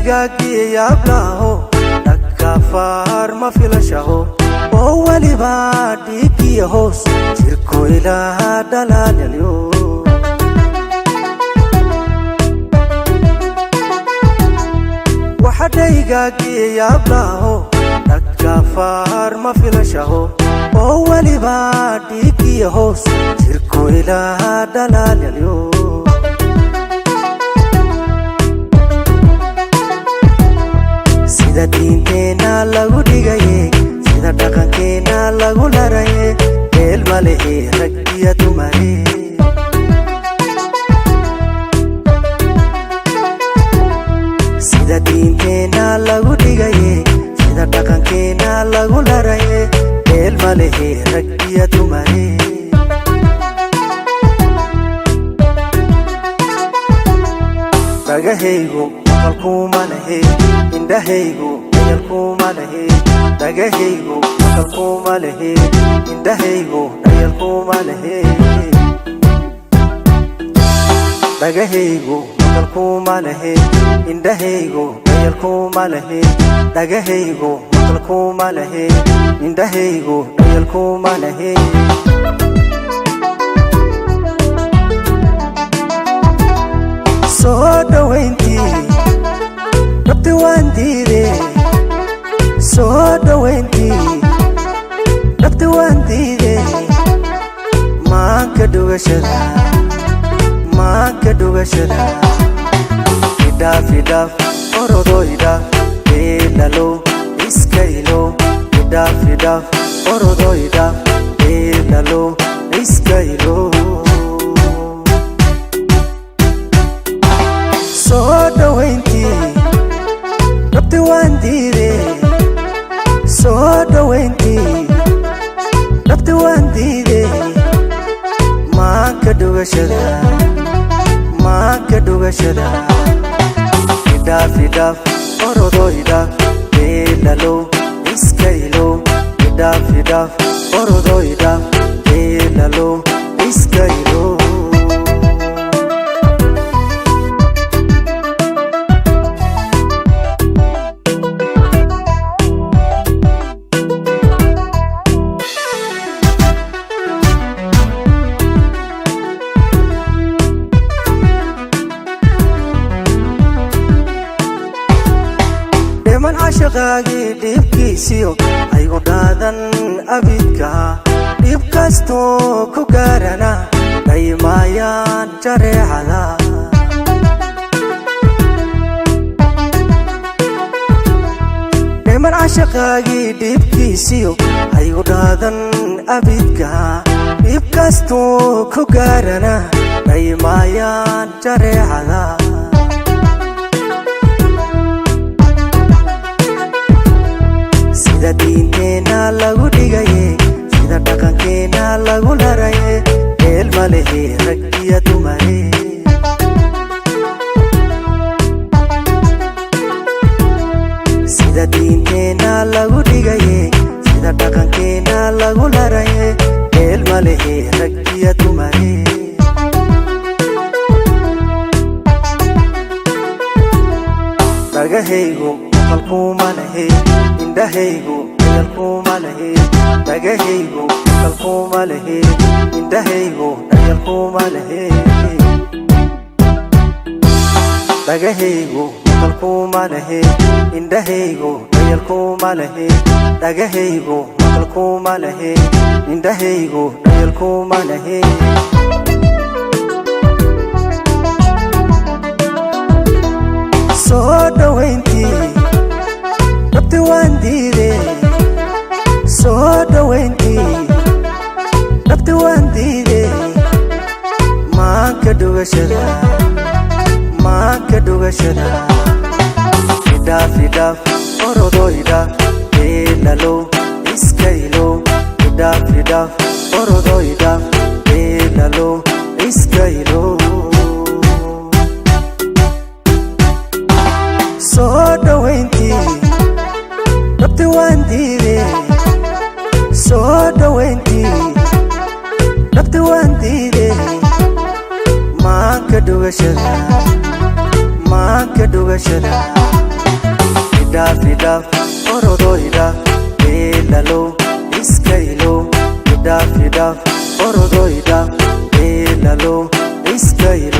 dhagaygagii yaablaho dhaggafaar ma filashaho oo waliba dhiigiya hoos jirko ilaa dhalaalyo waxa dhagaygagii yaablaho dhaggafaar ma filashaho oo waliba dhiigiya hoos jirko ilaa dhalaalyo sida diinteena lagu dhigaye sida dhaqankeena lagu laraye meel malehe rag iyo dumare sida diinteena lagu dhigaye sida dhaqankeena lagu laraye meel malehe rag iyo dumare dhagahaygu maqalkuma lehe indhahaygu dhayalkuma lehe dhagahaygu maqalkuma lehe indhahaygu dhayalkuma lehe dhagahaygu maqalkuma lehe indhahaygu dhayalkuma lehe dhagahaygu maqalkuma lehe indhahaygu dhayalkuma lehe soo dhawayntii dhabti waan diide soo dhawayntii dhabti waan diide maanka dhugashada idhaaf idhaaf orodo idhaaf eelalo iska ilo idhaaf idhaaf orodo idhaaf eelalo iska ilo soo dhawayntii dhabti waan diide soo dhawayntii dhabti waan diide maanka dhugashada idhaaf idhaaf orodo idhaaf eelalo iska ilo idhaaf idhaaf orodo idhaaf eelalo iska ilo عاشقاقي dhibkiisiyo ay u dhaadan abidka dhib kasto ku gaarana daymaayaan jareecada deman عاشقاقي dhibkiisiyo ay u dhaadan abidka dhib kasto ku gaarana daymaayaan jareecada sida diinteena lagu dhigaye sida dhaqankeena lagu laraye meel malehe rag iyo dumare sida diinteena lagu dhigaye sida dhaqankeena lagu laraye meel malehe rag iyo dumare dhagahaygu maqalkuma lehe indhahaygu dhayalkuma lehe dhagahaygu maqalkuma lehe indhahaygu dhayalkuma lehe dhagahaygu maqalkuma lehe indhahaygu dhayalkuma lehe dhagahaygu maqalkuma lehe indhahaygu dhayalkuma lehe soo dhawayntii dhabti waan diide soo dhawayntii dhabti waan diide maanka dhugashada idhaaf idhaaf orodo idhaaf eelalo iska ilo idhaaf idhaaf orodo idhaaf eelalo iska ilo soo dhawayntii dhabti waan diide soo dhawayntii dhabti waan diide maanka dhugashada Hidaf orodo hidaf Belalo iskailo Hidaf orodo hidaf Belalo iskailo